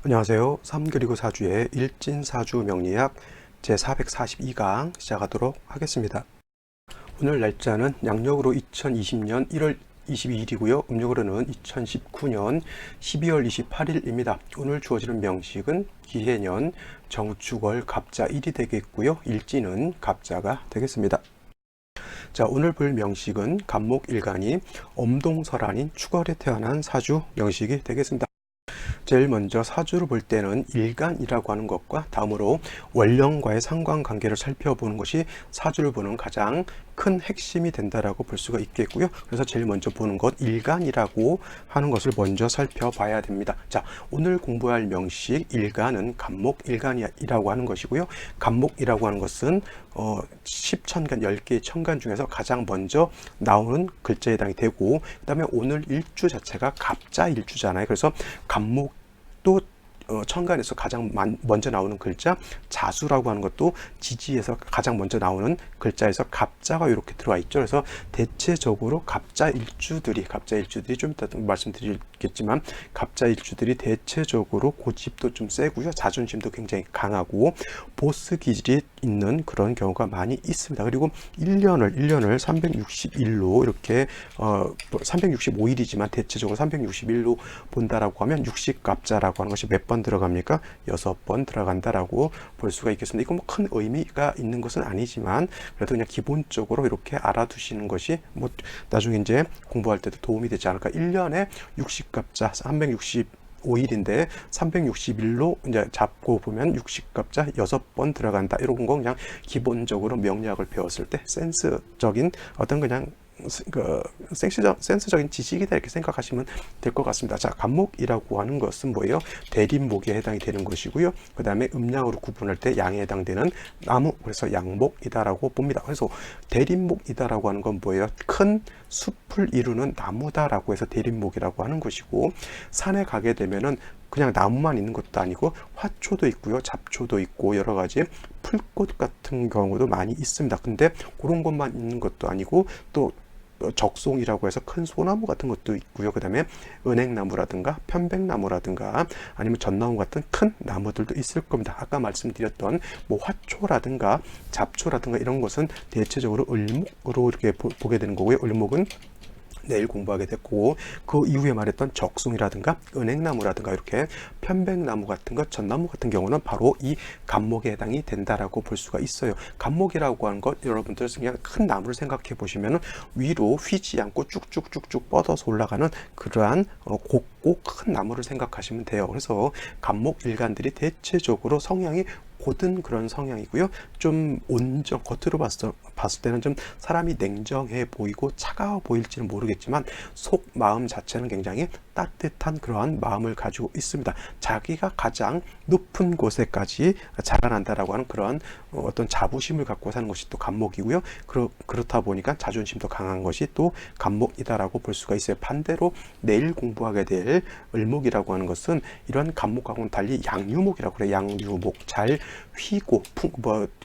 안녕하세요. 3 그리고 4주의 일진사주 명리학 제442강 시작하도록 하겠습니다. 오늘 날짜는 양력으로 2020년 1월 22일이고요. 음력으로는 2019년 12월 28일입니다. 오늘 주어지는 명식은 기해년 정축월 갑자 1이 되겠고요. 일진은 갑자가 되겠습니다. 자, 오늘 볼 명식은 갑목일간이 엄동설한인 축월에 태어난 사주 명식이 되겠습니다. 제일 먼저 사주를 볼 때는 일간이라고 하는 것과 다음으로 월령과의 상관관계를 살펴보는 것이 사주를 보는 가장 큰 핵심이 된다라고 볼 수가 있겠고요. 그래서 제일 먼저 보는 것 일간이라고 하는 것을 먼저 살펴봐야 됩니다. 자, 오늘 공부할 명식 일간은 갑목일간이라고 하는 것이고요. 갑목이라고 하는 것은 10천간 10개의 천간 중에서 가장 먼저 나오는 글자에 해당이 되고, 그 다음에 오늘 일주 자체가 갑자 일주잖아요. 그래서 갑목도 천간에서 가장 먼저 나오는 글자, 자수라고 하는 것도 지지에서 가장 먼저 나오는 글자에서 갑자가 이렇게 들어와 있죠. 그래서 대체적으로 갑자 일주들이 좀 이따 말씀드리겠지만 갑자 일주들이 대체적으로 고집도 좀 세고요, 자존심도 굉장히 강하고 보스 기질이 있는 그런 경우가 많이 있습니다. 그리고 1년을 361로 이렇게 365일이지만 대체적으로 361로 본다라고 하면 60갑자라고 하는 것이 몇 번 들어갑니까? 6번 들어간다라고 볼 수가 있겠습니다. 이건 뭐 큰 의미가 있는 것은 아니지만 그래도 그냥 기본적으로 이렇게 알아두시는 것이 뭐 나중에 이제 공부할 때도 도움이 되지 않을까. 1년에 60갑자 365일인데 361로 이제 잡고 보면 60갑자 6번 들어간다. 이런 거 그냥 기본적으로 명리학을 배웠을 때 센스적인 어떤 그냥 센스적인 지식이다 이렇게 생각하시면 될 것 같습니다. 자, 갑목이라고 하는 것은 뭐예요? 대립목에 해당이 되는 것이고요. 그 다음에 음양으로 구분할 때 양에 해당되는 나무, 그래서 양목이다라고 봅니다. 그래서 대립목이다라고 하는 건 뭐예요? 큰 숲을 이루는 나무다라고 해서 대립목이라고 하는 것이고, 산에 가게 되면은 그냥 나무만 있는 것도 아니고 화초도 있고요, 잡초도 있고 여러 가지 풀꽃 같은 경우도 많이 있습니다. 근데 그런 것만 있는 것도 아니고 또 적송이라고 해서 큰 소나무 같은 것도 있고요. 그 다음에 은행나무라든가 편백나무라든가 아니면 전나무 같은 큰 나무들도 있을 겁니다. 아까 말씀드렸던 뭐 화초라든가 잡초라든가 이런 것은 대체적으로 을목으로 이렇게 보게 되는 거고요. 을목은 내일 공부하게 됐고, 그 이후에 말했던 적송이라든가 은행나무라든가 이렇게 편백나무 같은 것, 전나무 같은 경우는 바로 이 갑목에 해당이 된다라고 볼 수가 있어요. 갑목이라고 하는 것, 여러분들 그냥 큰 나무를 생각해 보시면 위로 휘지 않고 쭉쭉쭉쭉 뻗어서 올라가는 그러한 곱고 큰 나무를 생각하시면 돼요. 그래서 갑목 일간들이 대체적으로 성향이 고든 그런 성향이고요. 좀 온정, 겉으로 봤을 때는 좀 사람이 냉정해 보이고 차가워 보일지는 모르겠지만 속 마음 자체는 굉장히 따뜻한 그러한 마음을 가지고 있습니다. 자기가 가장 높은 곳에까지 자라난다라고 하는 그런 어떤 자부심을 갖고 사는 것이 또 갑목이고요. 그렇다 보니까 자존심도 강한 것이 또 갑목이다라고 볼 수가 있어요. 반대로 내일 공부하게 될 을목이라고 하는 것은 이런 갑목하고는 달리 양유목이라고 그래요. 양유목, 잘 휘고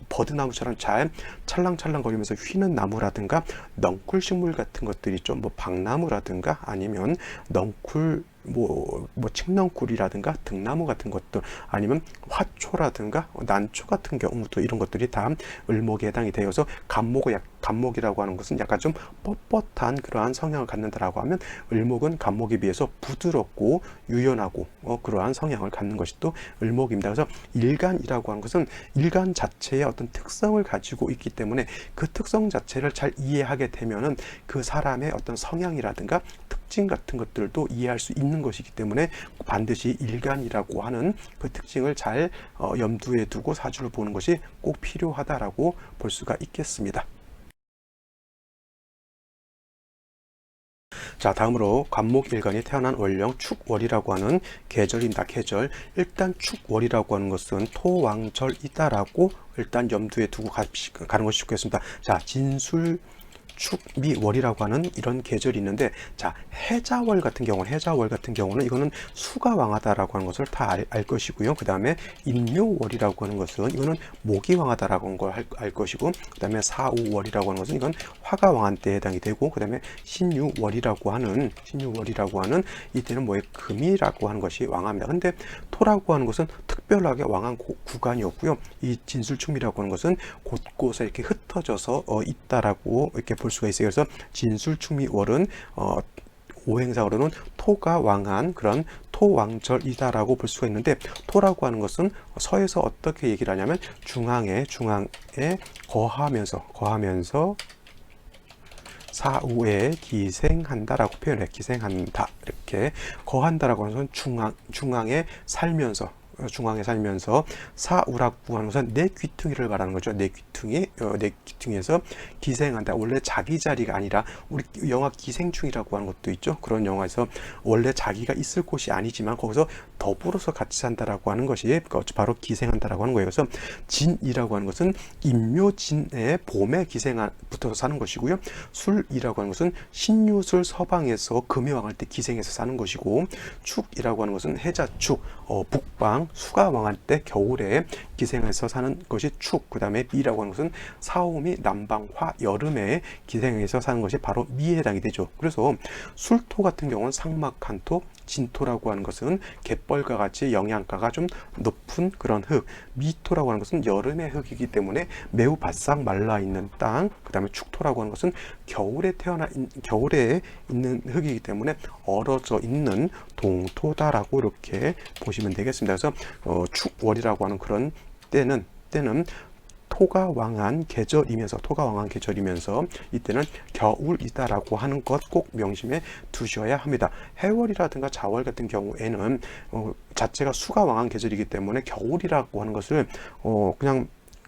버드나무처럼 잘 찰랑찰랑 거리면서 휘는 나무라든가 넝쿨식물 같은 것들이 좀 뭐 박나무라든가 아니면 넝쿨 뭐 칡넝쿨이라든가 등나무 같은 것들 아니면 화초라든가 난초 같은 경우도 이런 것들이 다 을목에 해당이 되어서 갑목이라고 하는 것은 약간 좀 뻣뻣한 그러한 성향을 갖는다라고 하면 을목은 갑목에 비해서 부드럽고 유연하고 그러한 성향을 갖는 것이 또 을목입니다. 그래서 일간이라고 하는 것은 일간 자체의 어떤 특성을 가지고 있기 때문에 그 특성 자체를 잘 이해하게 되면은 그 사람의 어떤 성향이라든가 특징 같은 것들도 이해할 수 있는 것이기 때문에 반드시 일간이라고 하는 그 특징을 잘 염두에 두고 사주를 보는 것이 꼭 필요하다라고 볼 수가 있겠습니다. 자, 다음으로 갑목일간이 태어난 월령 축월이라고 하는 계절입니다. 계절. 일단 축월이라고 하는 것은 토왕절이다라고 일단 염두에 두고 가는 것이 좋겠습니다. 자, 진술 축미월이라고 하는 이런 계절이 있는데, 자, 해자월 같은 경우는 이거는 수가 왕하다라고 하는 것을 다 알 것이고요. 그 다음에 임묘월이라고 하는 것은 이거는 목이 왕하다라고 하는 걸 알 것이고, 그 다음에 사우월이라고 하는 것은 이건 화가 왕한 때에 해당이 되고, 그 다음에 신유월이라고 하는 이때는 뭐에 금이라고 하는 것이 왕합니다. 근데 토라고 하는 것은 특별하게 왕한 구간이었고요. 이 진술축미라고 하는 것은 곳곳에 이렇게 흩어져서 있다라고 이렇게 볼 수가 있어요. 그래서 진술축미월은 오행상으로는 토가 왕한 그런 토왕절이다라고 볼 수가 있는데, 토라고 하는 것은 서에서 어떻게 얘기를 하냐면 중앙에 거하면서 사후에 기생한다라고 표현해. 기생한다, 이렇게 거한다라고 하는 것은 중앙에 살면서 사우라고 하는 것은 내 귀퉁이를 말하는 거죠. 내 귀퉁이에서 기생한다. 원래 자기 자리가 아니라, 우리 영화 기생충이라고 하는 것도 있죠. 그런 영화에서 원래 자기가 있을 곳이 아니지만 거기서 더불어서 같이 산다라고 하는 것이 바로 기생한다라고 하는 거예요. 그래서 진이라고 하는 것은 임묘진의 봄에 붙어서 사는 것이고요. 술이라고 하는 것은 신유술 서방에서 금이 왕할 때 기생해서 사는 것이고, 축이라고 하는 것은 해자축, 북방 수가 왕할 때 겨울에 기생해서 사는 것이 축. 그 다음에 미라고 하는 것은 사오미 남방화 여름에 기생해서 사는 것이 바로 미에 해당이 되죠. 그래서 술토 같은 경우는 상막한토, 진토라고 하는 것은 갯벌과 같이 영양가가 좀 높은 그런 흙, 미토라고 하는 것은 여름의 흙이기 때문에 매우 바싹 말라 있는 땅, 그 다음에 축토라고 하는 것은 겨울에 있는 흙이기 때문에 얼어져 있는 동토다라고 이렇게 보시면 되겠습니다. 그래서 축월이라고 하는 그런 때는 토가 왕한 계절이면서 이때는 겨울이다라고 하는 것 꼭 명심해 두셔야 합니다. 해월이라든가 자월 같은 경우에는 자체가 수가 왕한 계절이기 때문에 겨울이라고 하는 것을 그냥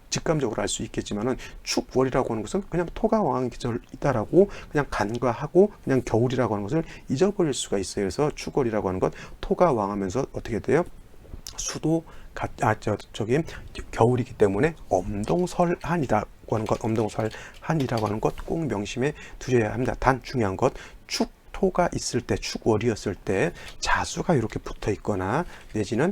직감적으로 알 수 있겠지만은, 축월이라고 하는 것은 그냥 토가 왕한 계절이다라고 그냥 간과하고 그냥 겨울이라고 하는 것을 잊어버릴 수가 있어요. 그래서 축월이라고 하는 것, 토가 왕하면서 어떻게 돼요? 수도 겨울이기 때문에 엄동설한이라고 하는 것 꼭 명심해 두셔야 합니다. 단 중요한 것, 축토가 있을 때, 축월이었을 때 자수가 이렇게 붙어 있거나 내지는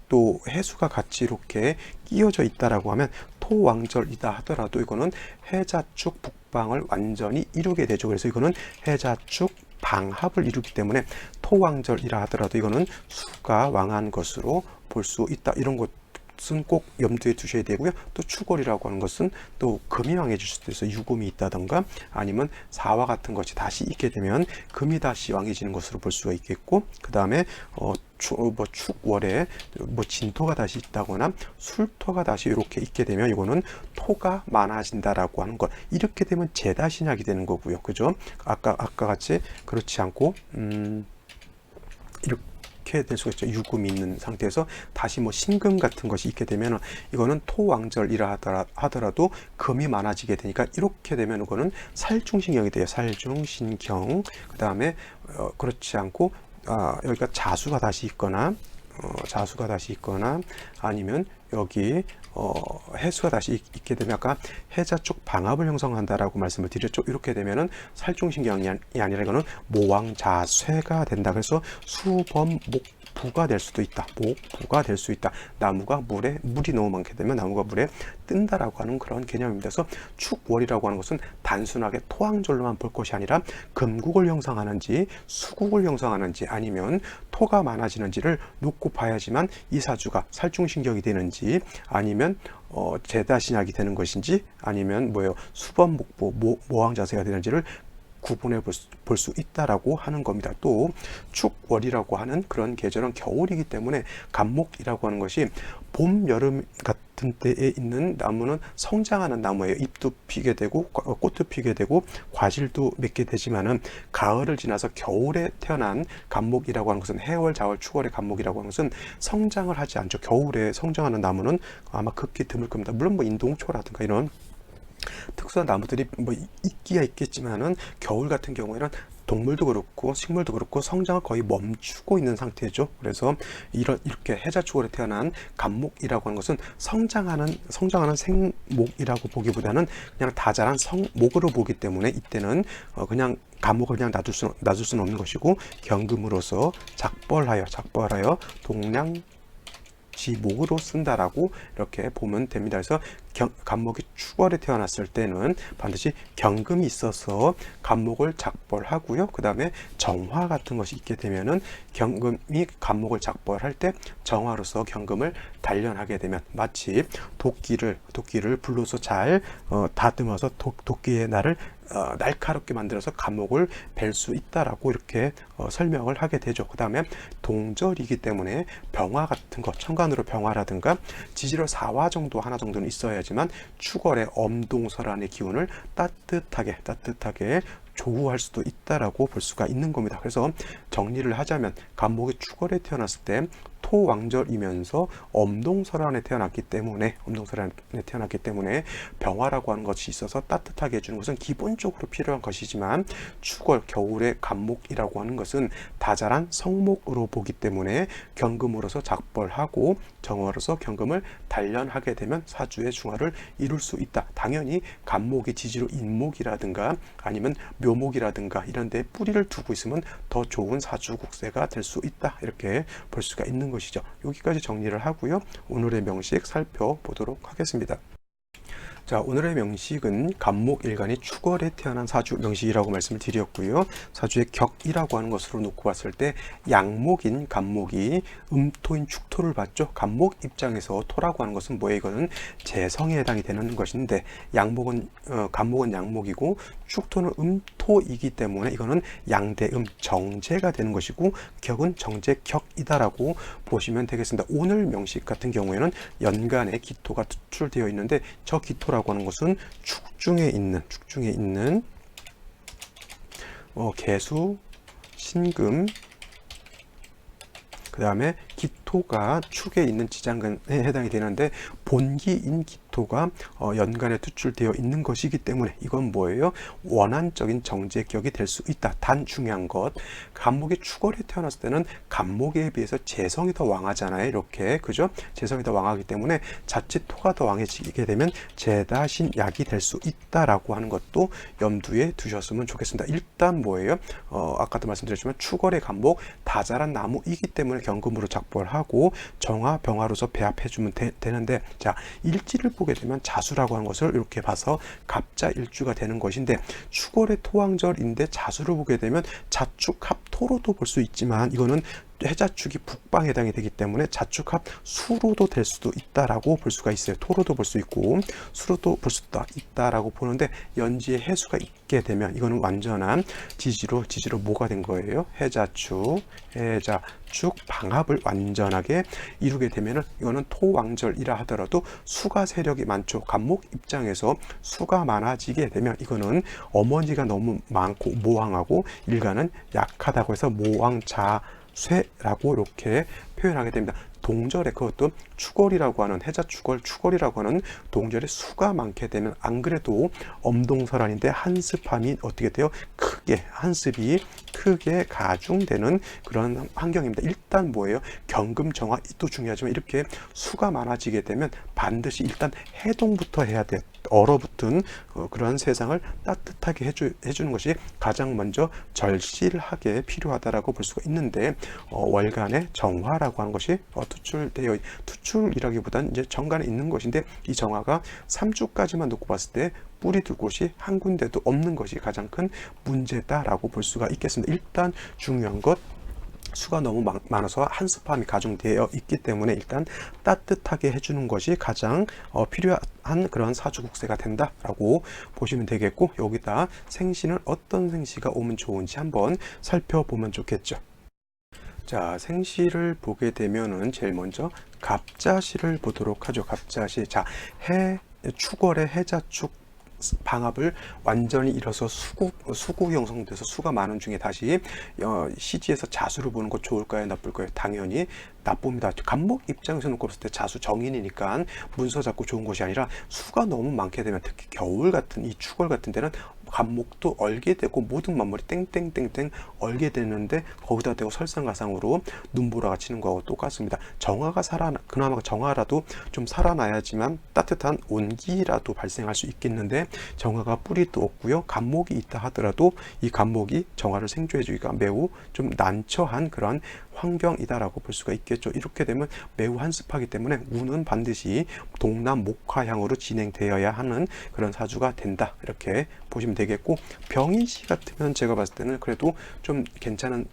또 해수가 같이 이렇게 끼어져 있다라고 하면 토왕절이다 하더라도 이거는 해자축 북방을 완전히 이루게 되죠. 그래서 이거는 해자축 방합을 이루기 때문에 토왕절이라 하더라도 이거는 수가 왕한 것으로 볼 수 있다. 이런 것은 꼭 염두에 두셔야 되고요. 또 축월이라고 하는 것은 또 금이 왕해질 수도 있어요. 유금이 있다던가 아니면 사화 같은 것이 다시 있게 되면 금이 다시 왕해지는 것으로 볼 수가 있겠고, 그 다음에 축월에 진토가 다시 있다거나 술토가 다시 이렇게 있게 되면 이거는 토가 많아진다라고 하는 것. 이렇게 되면 재다신약이 되는 거고요. 그죠? 아까 같이 그렇지 않고 이렇게 될 수가 있죠. 유금이 있는 상태에서 다시 신금 같은 것이 있게 되면 이거는 토왕절이라 하더라도 금이 많아지게 되니까 이렇게 되면 이거는 살중신경이 돼요. 살중신경. 그 다음에 그렇지 않고 여기가 자수가 다시 있거나 아니면 여기 해수가 다시 있게 되면 아까 해자축 방합을 형성한다라고 말씀을 드렸죠. 이렇게 되면은 살중신경이 아니라 이거는 모왕자쇠가 된다. 그래서 수범목부가 될 수도 있다. 목부가 될 수 있다. 나무가 물이 너무 많게 되면 나무가 물에 뜬다라고 하는 그런 개념입니다. 그래서 축월이라고 하는 것은 단순하게 토왕절로만 볼 것이 아니라 금국을 형성하는지 수국을 형성하는지 아니면 토가 많아지는지를 놓고 봐야지만 이 사주가 살중신경이 되는지 아니면 재다신약이 되는 것인지 아니면 수범목부 모왕자세가 되는지를 구분해 볼 수 있다라고 하는 겁니다. 또 축월이라고 하는 그런 계절은 겨울이기 때문에 간목이라고 하는 것이 봄, 여름 같은 때에 있는 나무는 성장하는 나무예요. 잎도 피게 되고 꽃도 피게 되고 과실도 맺게 되지만은 가을을 지나서 겨울에 태어난 간목이라고 하는 것은 해월, 자월, 축월의 간목이라고 하는 것은 성장을 하지 않죠. 겨울에 성장하는 나무는 아마 극히 드물 겁니다. 물론 인동초라든가 이런 특수한 나무들이 있기야 있겠지만은 겨울 같은 경우에는 동물도 그렇고 식물도 그렇고 성장을 거의 멈추고 있는 상태죠. 그래서 이렇게 해자축월에 태어난 갑목이라고 하는 것은 성장하는 생목이라고 보기보다는 그냥 다자란 성목으로 보기 때문에 이때는 그냥 갑목을 그냥 놔둘 수는 없는 것이고 경금으로서 작벌하여 동량지목으로 쓴다라고 이렇게 보면 됩니다. 그래서 갑목이 축월에 태어났을 때는 반드시 경금이 있어서 갑목을 작벌하고요. 그 다음에 정화 같은 것이 있게 되면은 경금이 갑목을 작벌할 때 정화로서 경금을 단련하게 되면 마치 도끼를 불로서 잘 다듬어서 도끼의 날을 날카롭게 만들어서 갑목을 벨 수 있다라고 이렇게 설명을 하게 되죠. 그 다음에 동절이기 때문에 병화 같은 것, 천간으로 병화라든가 지지로 4화 정도 하나 정도는 있어야지만 축월의 엄동설안의 기운을 따뜻하게 조우할 수도 있다라고 볼 수가 있는 겁니다. 그래서 정리를 하자면 갑목이 축월에 태어났을 때 토왕절이면서 엄동설안에 태어났기 때문에 병화라고 하는 것이 있어서 따뜻하게 해주는 것은 기본적으로 필요한 것이지만 축월 겨울의 갑목이라고 하는 것은 다자란 성목으로 보기 때문에 경금으로서 작벌하고 정화로서 경금을 단련하게 되면 사주의 중화를 이룰 수 있다. 당연히 갑목이 지지로 인목이라든가 아니면 묘목이라든가 이런 데 뿌리를 두고 있으면 더 좋은 사주 국세가 될 수 있다. 이렇게 볼 수가 있는 것이죠. 여기까지 정리를 하고요. 오늘의 명식 살펴보도록 하겠습니다. 자, 오늘의 명식은 갑목일간이 축월에 태어난 사주 명식이라고 말씀을 드렸고요. 사주의 격이라고 하는 것으로 놓고 봤을 때 양목인 갑목이 음토인 축토를 받죠. 갑목 입장에서 토라고 하는 것은 뭐예요? 이거는 재성에 해당이 되는 것인데 갑목은 양목이고 축토는 음토이기 때문에 이거는 양대음 정제가 되는 것이고 격은 정제격이다라고 보시면 되겠습니다. 오늘 명식 같은 경우에는 연간에 기토가 투출되어 있는데 저 기토라고 하는 것은 축중에 있는 개수, 신금, 그 다음에 기토가 축에 있는 지장간에 해당이 되는데 본기인 기토가 연간에 투출되어 있는 것이기 때문에 이건 뭐예요? 원한적인 정제격이 될 수 있다. 단 중요한 것, 갑목이 축월에 태어났을 때는 갑목에 비해서 재성이 더 왕하잖아요. 이렇게 그죠? 재성이 더 왕하기 때문에 자칫 토가 더 왕해지게 되면 재다신약이 될 수 있다라고 하는 것도 염두에 두셨으면 좋겠습니다. 일단 뭐예요? 아까도 말씀드렸지만 축월의 갑목 다자란 나무이기 때문에 경금으로 작벌하고 정화, 병화로서 배합해주면 되는데 자, 일지를 보게 되면 자수라고 하는 것을 이렇게 봐서 갑자일주가 되는 것인데 축월의 토왕절인데 자수를 보게 되면 자축합토로도 볼 수 있지만 이거는 해자축이 북방에 해당이 되기 때문에 자축합 수로도 될 수도 있다라고 볼 수가 있어요. 토로도 볼 수 있고 수로도 볼 수 있다라고 보는데 연지에 해수가 있게 되면 이거는 완전한 지지로 뭐가 된 거예요? 해자축 방합을 완전하게 이루게 되면은 이거는 토왕절이라 하더라도 수가 세력이 많죠. 갑목 입장에서 수가 많아지게 되면 이거는 어머니가 너무 많고 모왕하고 일간은 약하다고 해서 모왕자 쇠라고 이렇게 표현하게 됩니다. 동절에 그것도 축월이라고 하는 축월이라고 하는 동절에 수가 많게 되면 안 그래도 엄동설안인데 한습함이 어떻게 돼요? 한습이 크게 가중되는 그런 환경입니다. 일단 뭐예요? 경금정화도 중요하지만 이렇게 수가 많아지게 되면 반드시 일단 해동부터 해야 돼요. 얼어붙은 그런 세상을 따뜻하게 해주는 것이 가장 먼저 절실하게 필요하다라고 볼 수가 있는데 월간의 정화라고 하는 것이 투출이라기보다는 이제 정간에 있는 것인데 이 정화가 3주까지만 놓고 봤을 때 뿌리 둘 곳이 한 군데도 없는 것이 가장 큰 문제다라고 볼 수가 있겠습니다. 일단 중요한 것 수가 너무 많아서 한습함이 가중되어 있기 때문에 일단 따뜻하게 해주는 것이 가장 필요한 그런 사주국세가 된다라고 보시면 되겠고 여기다 생시는 어떤 생시가 오면 좋은지 한번 살펴보면 좋겠죠. 자, 생시를 보게 되면은 제일 먼저 갑자시를 보도록 하죠. 갑자시. 자, 축월의 해자축 방합을 완전히 이뤄서 수구 형성돼서 수가 많은 중에 다시 시지에서 자수를 보는 것 좋을까요? 나쁠까요? 당연히 나쁩니다. 갑목 입장에서 놓고 봤을 때 자수 정인이니까 문서 잡고 좋은 것이 아니라 수가 너무 많게 되면 특히 겨울 같은 이 축월 같은 데는 간목도 얼게 되고 모든 만물이 땡땡땡땡 얼게 되는데 거기다 대고 설상가상으로 눈보라가 치는 거하고 똑같습니다. 정화가 그나마 정화라도 좀 살아나야지만 따뜻한 온기라도 발생할 수 있겠는데 정화가 뿌리도 없고요. 간목이 있다 하더라도 이 간목이 정화를 생조해 주기가 매우 좀 난처한 그런 환경이다라고 볼 수가 있겠죠. 이렇게 되면 매우 한습하기 때문에 운은 반드시 동남 목화향으로 진행되어야 하는 그런 사주가 된다, 이렇게 보시면 되겠고, 병인시 같으면 제가 봤을 때는 그래도 좀 괜찮은,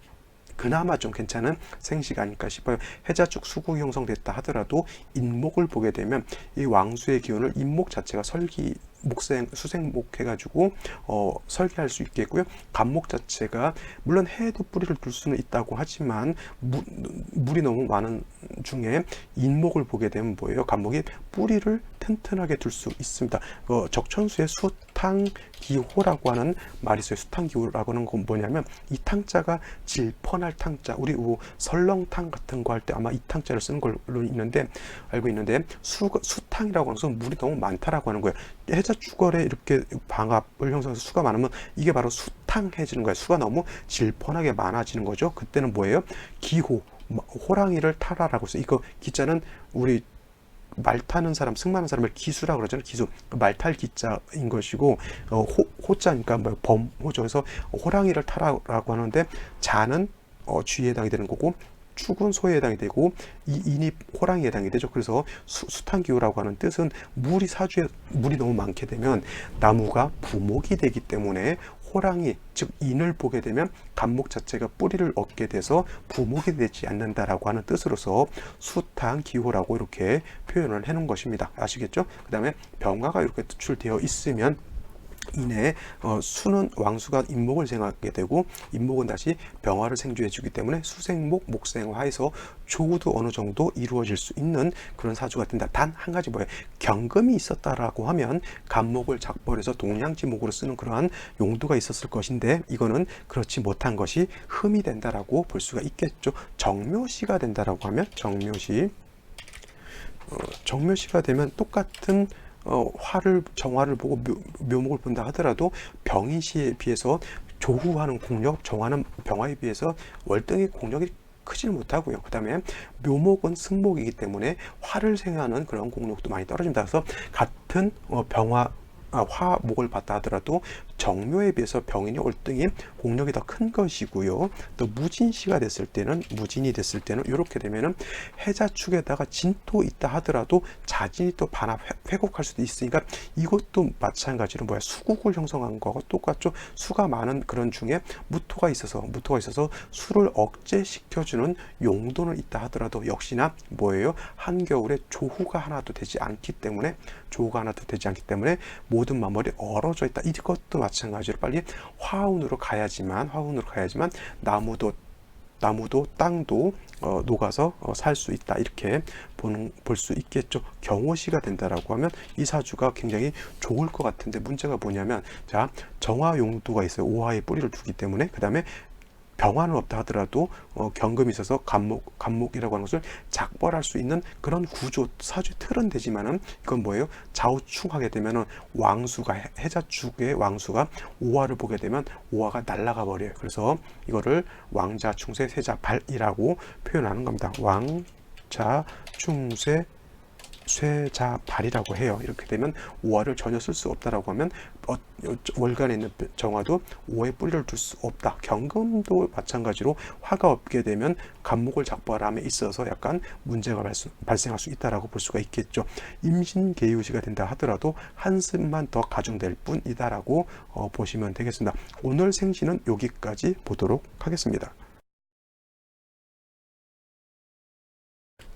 그나마 좀 괜찮은 생시가 아닐까 싶어요. 해자축 수국이 형성됐다 하더라도 인목을 보게 되면 이 왕수의 기운을 인목 자체가 수생목 해가지고 설계할 수 있겠고요. 간목 자체가 물론 해에도 뿌리를 둘 수는 있다고 하지만 물이 너무 많은 중에 인목을 보게 되면 뭐예요? 간목이 뿌리를 튼튼하게 둘 수 있습니다. 적천수의 수탕기호라고 하는 말이 있어요. 수탕기호라고 하는 건 뭐냐면 이 탕자가 질펀할 탕자, 우리 설렁탕 같은 거 할 때 아마 이 탕자를 쓰는 걸로 알고 있는데 수탕이라고 하는 것은 물이 너무 많다라고 하는 거예요. 해자축월에 이렇게 방압을 형성해서 수가 많으면 이게 바로 수탕해지는 거예요. 수가 너무 질펀하게 많아지는 거죠. 그때는 뭐예요? 기호, 호랑이를 타라라고 해서, 이거 기자는 우리 말 타는 사람, 승마하는 사람을 기수라고 그러잖아요. 기수, 말 탈 기자인 것이고, 호자니까 뭐 범호죠. 그래서 호랑이를 타라라고 하는데, 자는 쥐에 해당이 되는 거고, 축은 소에 해당이 되고, 이 인이 호랑이에 해당이 되죠. 그래서 수탕기호라고 하는 뜻은 사주에 물이 너무 많게 되면 나무가 부목이 되기 때문에 호랑이, 즉 인을 보게 되면 간목 자체가 뿌리를 얻게 돼서 부목이 되지 않는다라고 하는 뜻으로서 수탕기호라고 이렇게 표현을 해놓은 것입니다. 아시겠죠? 그 다음에 병화가 이렇게 투출되어 있으면 이내 수는 왕수가 인목을 생하게 되고, 인목은 다시 병화를 생주해 주기 때문에 수생목, 목생화해서 조우도 어느 정도 이루어질 수 있는 그런 사주가 된다. 단 한 가지 뭐예요? 경금이 있었다라고 하면 간목을 작벌해서 동량지목으로 쓰는 그러한 용도가 있었을 것인데, 이거는 그렇지 못한 것이 흠이 된다라고 볼 수가 있겠죠. 정묘시가 된다라고 하면 정묘시가 되면 똑같은 정화를 보고 묘목을 본다 하더라도 병인시에 비해서 조후하는 공력, 정화는 병화에 비해서 월등히 공력이 크지는 못하고요. 그 다음에 묘목은 승목이기 때문에 화를 생하는 그런 공력도 많이 떨어집니다. 그래서 같은 화목을 봤다 하더라도 정묘에 비해서 병인이 월등히 공력이 더 큰 것이고요. 또 무진이 됐을 때는 이렇게 되면은 해자축에다가 진토 있다 하더라도 자진이 또 반합 회곡할 수도 있으니까 이것도 마찬가지로 수국을 형성한 거하고 똑같죠. 수가 많은 그런 중에 무토가 있어서 수를 억제시켜주는 용도는 있다 하더라도 역시나 뭐예요? 한겨울에 조후가 하나도 되지 않기 때문에 모든 만물이 얼어져 있다. 이것도 마찬가지로 빨리 화운으로 가야지만 나무도 땅도 녹아서 살 수 있다, 이렇게 볼 수 있겠죠. 경호시가 된다라고 하면 이 사주가 굉장히 좋을 것 같은데, 문제가 뭐냐면, 자, 정화 용도가 있어요. 오화에 뿌리를 두기 때문에. 그 다음에 병화는 없다 하더라도 경금이 있어서 간목이라고 하는 것을 작벌할 수 있는 그런 구조, 사주의 틀은 되지만은 이건 뭐예요? 좌우충하게 되면은 해자축의 왕수가 오화를 보게 되면 오화가 날아가 버려요. 그래서 이거를 왕자충세 쇠자발이라고 표현하는 겁니다. 왕자충세 쇠자발이라고 해요. 이렇게 되면 오화를 전혀 쓸 수 없다라고 하면 월간에 있는 정화도 오화에 뿌리를 둘 수 없다. 경금도 마찬가지로 화가 없게 되면 간목을 작벌함에 있어서 약간 문제가 발생할 수 있다라고 볼 수가 있겠죠. 임신계유시가 된다 하더라도 한숨만 더 가중될 뿐이다라고 보시면 되겠습니다. 오늘 생시는 여기까지 보도록 하겠습니다.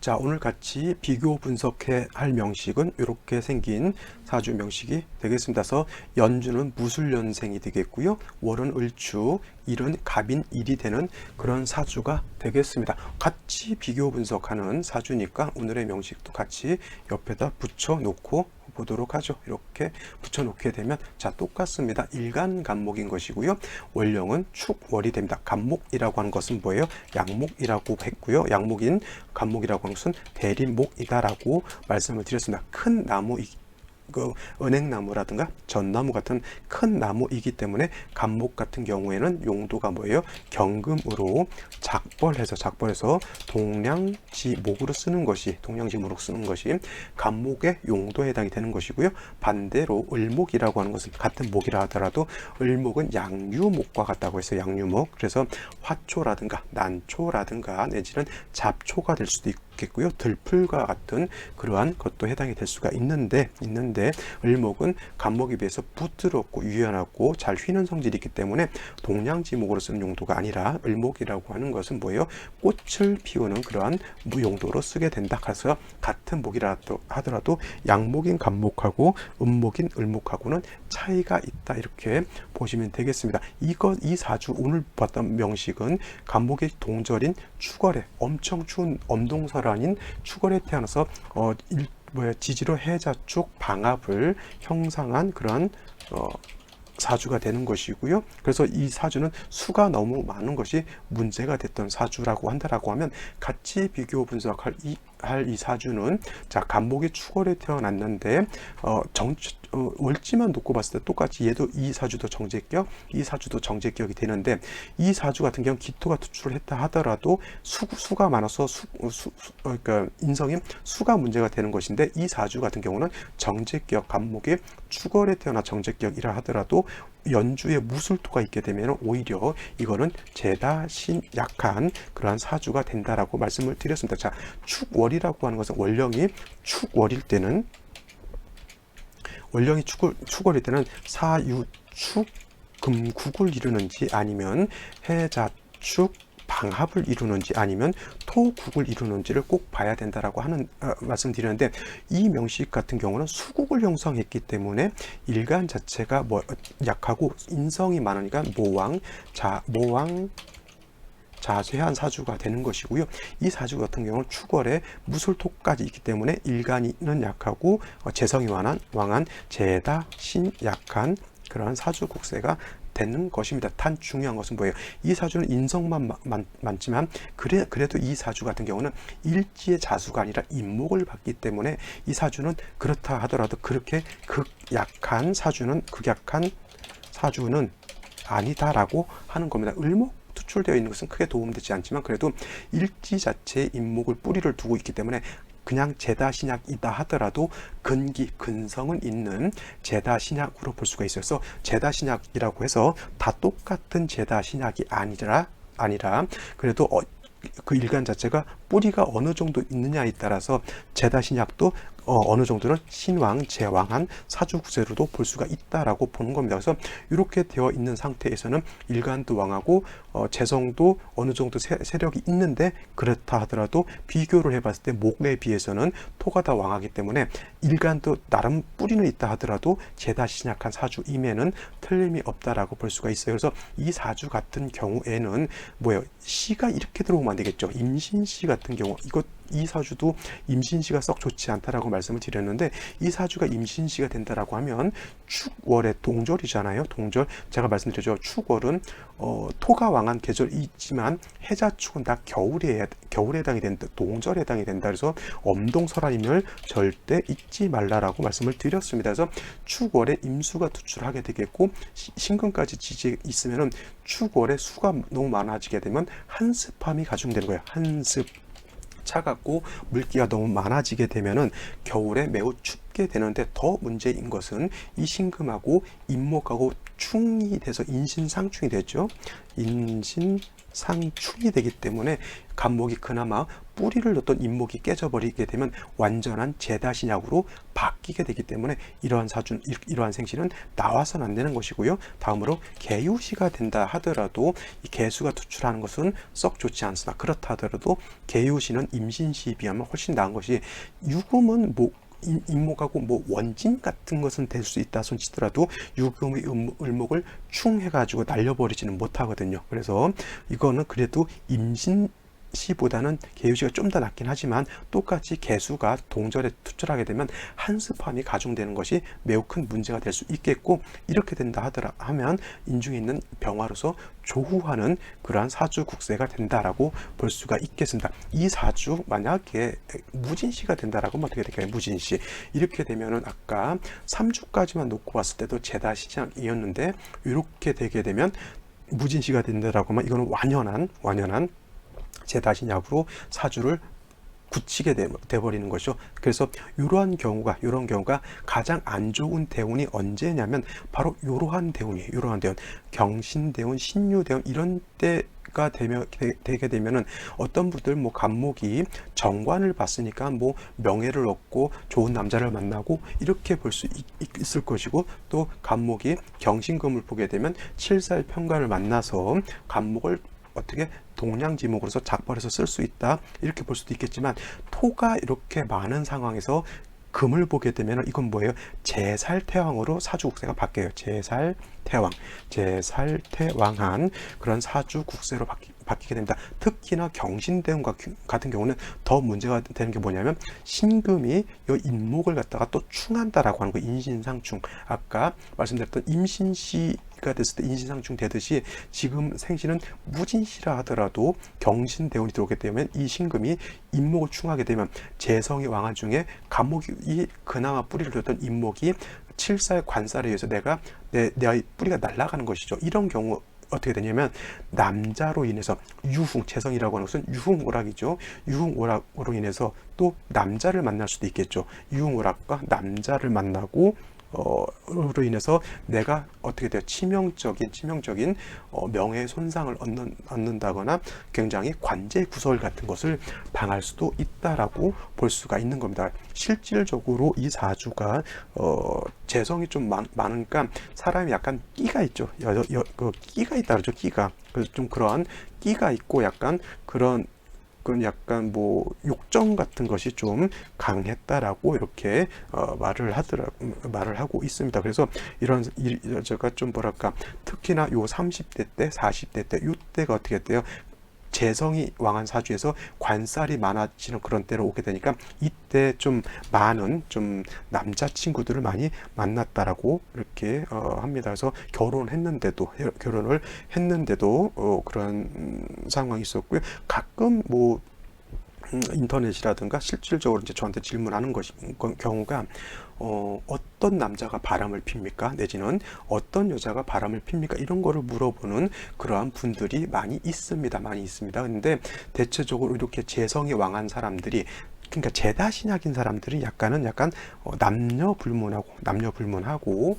자, 오늘 같이 비교 분석해 할 명식은 이렇게 생긴 사주 명식이 되겠습니다. 그래서 연주는 무술연생이 되겠고요. 월은 을주, 일은 갑인일이 되는 그런 사주가 되겠습니다. 같이 비교 분석하는 사주니까 오늘의 명식도 같이 옆에다 붙여놓고 보도록 하죠. 이렇게 붙여놓게 되면, 자, 똑같습니다. 일간간목인 것이고요. 원령은 축월이 됩니다. 간목이라고 하는 것은 뭐예요? 양목이라고 했고요. 양목인 간목이라고 하는 것은 대림목이다라고 말씀을 드렸습니다. 큰 나무 그 은행나무라든가 전나무 같은 큰 나무이기 때문에 간목 같은 경우에는 용도가 뭐예요? 경금으로 작벌해서 동량지목으로 쓰는 것이 간목의 용도에 해당이 되는 것이고요. 반대로 을목이라고 하는 것은 같은 목이라 하더라도 을목은 양유목과 같다고 해서 양유목, 그래서 화초라든가 난초라든가 내지는 잡초가 될 수도 있겠고요. 들풀과 같은 그러한 것도 해당이 될 수가 있는데 을목은 간목에 비해서 부드럽고 유연하고 잘 휘는 성질이 있기 때문에 동량지목으로 쓰는 용도가 아니라 을목이라고 하는 것은 뭐예요? 꽃을 피우는 그러한 용도로 쓰게 된다. 그래서 같은 목이라 하더라도 양목인 간목하고 음목인 을목하고는 차이가 있다, 이렇게 보시면 되겠습니다. 이 사주 오늘 봤던 명식은 간목의 동절인 축월에 엄청 추운 엄동설환인 축월에 태어나서 지지로 해자축 방합을 형성한 그런 사주가 되는 것이고요. 그래서 이 사주는 수가 너무 많은 것이 문제가 됐던 사주라고 한다라고 하면 같이 비교 분석할 이 사주는, 자, 간목이 축월에 태어났는데 월지만 놓고 봤을 때 똑같이 얘도 이 사주도 정제격이 되는데, 이 사주 같은 경우 기토가 투출을 했다 하더라도 수가 많아서 그러니까 인성이 수가 문제가 되는 것인데, 이 사주 같은 경우는 정제격 간목이 축월에 태어나 정제격이라 하더라도 연주에 무술토가 있게 되면 오히려 이거는 재다신 약한 그러한 사주가 된다라고 말씀을 드렸습니다. 자, 축월이라고 하는 것은 월령이 축월일 때는 사유축 금국을 이루는지 아니면 해자축 방합을 이루는지 아니면 토국을 이루는지를 꼭 봐야 된다라고 하는 말씀드리는데, 이 명식 같은 경우는 수국을 형성했기 때문에 일간 자체가 약하고 인성이 많으니까 자쇠한 사주가 되는 것이고요. 이 사주 같은 경우는 축월에 무술토까지 있기 때문에 일간이는 약하고 재성이 왕한 재다신 약한 그러한 사주 국세가 되는 것입니다. 단 중요한 것은 뭐예요? 이 사주는 인성만 많지만 그래도 이 사주 같은 경우는 일지의 자수가 아니라 인목을 받기 때문에 이 사주는 그렇다 하더라도 그렇게 극약한 사주는 아니다라고 하는 겁니다. 을목 투출되어 있는 것은 크게 도움되지 않지만 그래도 일지 자체의 인목을 뿌리를 두고 있기 때문에 그냥 제다신약이다 하더라도 근성은 있는 제다신약으로 볼 수가 있어서, 제다신약이라고 해서 다 똑같은 제다신약이 아니라 그래도 그 일간 자체가 뿌리가 어느 정도 있느냐에 따라서 제다신약도 어느 정도는 신왕, 제왕한 사주구세로도 볼 수가 있다라고 보는 겁니다. 그래서 이렇게 되어 있는 상태에서는 일간도 왕하고 재성도 어느 정도 세력이 있는데, 그렇다 하더라도 비교를 해봤을 때 목에 비해서는 토가 다 왕하기 때문에 일간도 나름 뿌리는 있다 하더라도 제다신약한 사주임에는 틀림이 없다라고 볼 수가 있어요. 그래서 이 사주 같은 경우에는 시가 이렇게 들어오면 안 되겠죠. 임신시 같은 경우 이 사주도 임신시가 썩 좋지 않다라고 말씀을 드렸는데, 이 사주가 임신시가 된다라고 하면 축월의 동절이잖아요. 동절, 제가 말씀드렸죠. 축월은 토가 왕한 계절이지만 해자축은 다 겨울에 해당이 된다, 동절에 해당이 된다. 그래서 엄동설환임을 절대 잊지 말라라고 말씀을 드렸습니다. 그래서 축월에 임수가 투출하게 되겠고, 신금까지 지지에 있으면은 축월에 수가 너무 많아지게 되면 한습함이 가중되는 거예요. 한습, 차갑고 물기가 너무 많아지게 되면은 겨울에 매우 춥게 되는데, 더 문제인 것은 이 신금하고 인목하고 충이 돼서 인신상충이 되죠. 인신상충이 되기 때문에 간목이 그나마 뿌리를 넣던 인목이 깨져버리게 되면 완전한 제다신약으로 바뀌게 되기 때문에 이러한 생신은 나와서는 안 되는 것이고요. 다음으로 개유시가 된다 하더라도 이 개수가 투출하는 것은 썩 좋지 않으나, 그렇다 하더라도 개유시는 임신시에 비하면 훨씬 나은 것이, 유금은 인목하고 원진 같은 것은 될 수 있다 손치더라도 유금의 을목을 충해가지고 날려버리지는 못하거든요. 그래서 이거는 그래도 임신 시보다는 개유시가 좀 더 낫긴 하지만 똑같이 개수가 동절에 투철하게 되면 한습함이 가중되는 것이 매우 큰 문제가 될 수 있겠고, 이렇게 된다 하면 인중에 있는 병화로서 조후하는 그러한 사주 국세가 된다라고 볼 수가 있겠습니다. 이 사주 만약에 무진시가 된다라고 하면 어떻게 될까요? 무진시. 이렇게 되면은 아까 3주까지만 놓고 봤을 때도 재다 시작이었는데, 이렇게 되게 되면 무진시가 된다라고 하면 이거는 완연한 재다신약으로 사주를 굳히게 돼버리는 것이죠. 그래서 이런 경우가 가장 안 좋은 대운이 언제냐면 바로 이러한 대운이에요. 이러한 대운, 경신대운, 신유대운 이런 때가 되게 되면은 어떤 분들 뭐 간목이 정관을 봤으니까 뭐 명예를 얻고 좋은 남자를 만나고 이렇게 볼 수 있을 것이고, 또 간목이 경신금을 보게 되면 칠살 편관을 만나서 간목을 어떻게 동량지목으로서 작벌해서 쓸 수 있다 이렇게 볼 수도 있겠지만, 토가 이렇게 많은 상황에서 금을 보게 되면 이건 뭐예요? 제살태왕으로 사주국세가 바뀌어요. 제살태왕한 그런 사주국세로 바뀌게 됩니다. 특히나 경신대운 같은 경우는 더 문제가 되는 게 뭐냐면, 신금이 이 인목을 갖다가 또 충한다라고 하는 거. 인신상충, 아까 말씀드렸던 임신시가 됐을 때 인신상충 되듯이 지금 생신은 무진시라 하더라도 경신대운이 들어오게 되면 이 신금이 인목을 충하게 되면 재성이 왕한 중에 간목이 그나마 뿌리를 뒀던 인목이 칠살 관살에 의해서 내 뿌리가 날아가는 것이죠. 이런 경우 어떻게 되냐면, 남자로 인해서 유흥, 재성이라고 하는 것은 유흥오락이죠. 유흥오락으로 인해서 또 남자를 만날 수도 있겠죠. 유흥오락과 남자를 만나고 로 인해서 내가 어떻게 돼요? 치명적인 명예 손상을 얻는다거나 굉장히 관제 구설 같은 것을 당할 수도 있다라고 볼 수가 있는 겁니다. 실질적으로 이 사주가 재성이 좀 많으니까 사람이 약간 끼가 있죠. 그 끼가 있다 그러죠. 끼가. 그래서 좀 그런 끼가 있고 약간 그런 약간 뭐 욕정 같은 것이 좀 강했다라고 이렇게 말을 하고 있습니다. 그래서 이런 제가 좀 뭐랄까, 특히나 요 30대 때 40대 때 이때가 어떻게 돼요? 재성이 왕한 사주에서 관살이 많아지는 그런 때로 오게 되니까 이때 좀 많은 좀 남자친구들을 많이 만났다라고 이렇게 합니다. 그래서 결혼을 했는데도 그런 상황이 있었고요. 가끔 뭐 인터넷이라든가 실질적으로 이제 저한테 질문하는 경우가 어떤 남자가 바람을 핍니까? 내지는 어떤 여자가 바람을 핍니까? 이런 거를 물어보는 그러한 분들이 많이 있습니다. 근데 대체적으로 이렇게 재성이 왕한 사람들이, 그러니까 제다신약인 사람들이 약간 남녀 불문하고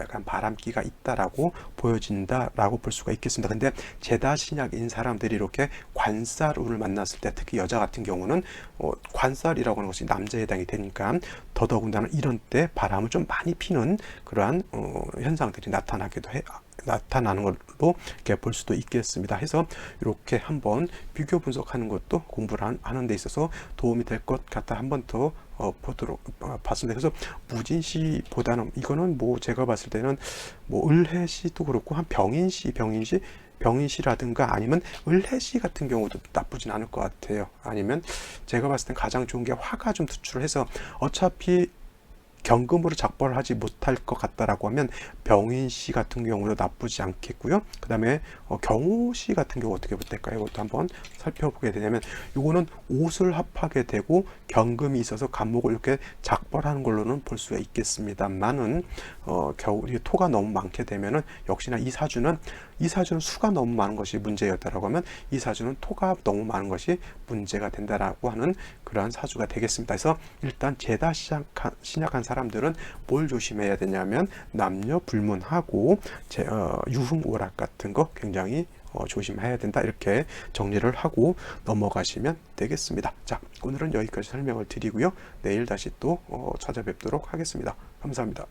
약간 바람기가 있다라고 보여진다라고 볼 수가 있겠습니다. 근데 제다신약인 사람들이 이렇게 관살운을 만났을 때, 특히 여자 같은 경우는 관살이라고 하는 것이 남자에 해당이 되니까 더더군다나 이런 때 바람을 좀 많이 피는 그러한 현상들이 나타나는 걸로 이렇게 볼 수도 있겠습니다. 해서 이렇게 한번 비교 분석하는 것도 공부를 하는 데 있어서 도움이 될 것 같아 한번 더 봤습니다. 그래서 무진시보다는 이거는 뭐 제가 봤을 때는 뭐 을해시도 그렇고 한 병인시라든가 아니면 을해시 같은 경우도 나쁘진 않을 것 같아요. 아니면 제가 봤을 땐 가장 좋은 게 화가 좀 투출을 해서 어차피 경금으로 작벌을 하지 못할 것 같다라고 하면 병인시 같은 경우도 나쁘지 않겠고요. 그 다음에 경호시 같은 경우 어떻게 될까요? 이것도 한번 살펴보게 되냐면, 이거는 옷을 합하게 되고 경금이 있어서 간목을 이렇게 작벌하는 걸로는 볼 수가 있겠습니다만은 겨울이 토가 너무 많게 되면은 역시나 이 사주는 수가 너무 많은 것이 문제였다라고 하면 이 사주는 토가 너무 많은 것이 문제가 된다라고 하는 그러한 사주가 되겠습니다. 그래서 일단 재다 신약한 사람들은 뭘 조심해야 되냐면 남녀 불문하고 유흥오락 같은 거 굉장히 조심해야 된다, 이렇게 정리를 하고 넘어가시면 되겠습니다. 자, 오늘은 여기까지 설명을 드리고요. 내일 다시 또 찾아뵙도록 하겠습니다. 감사합니다.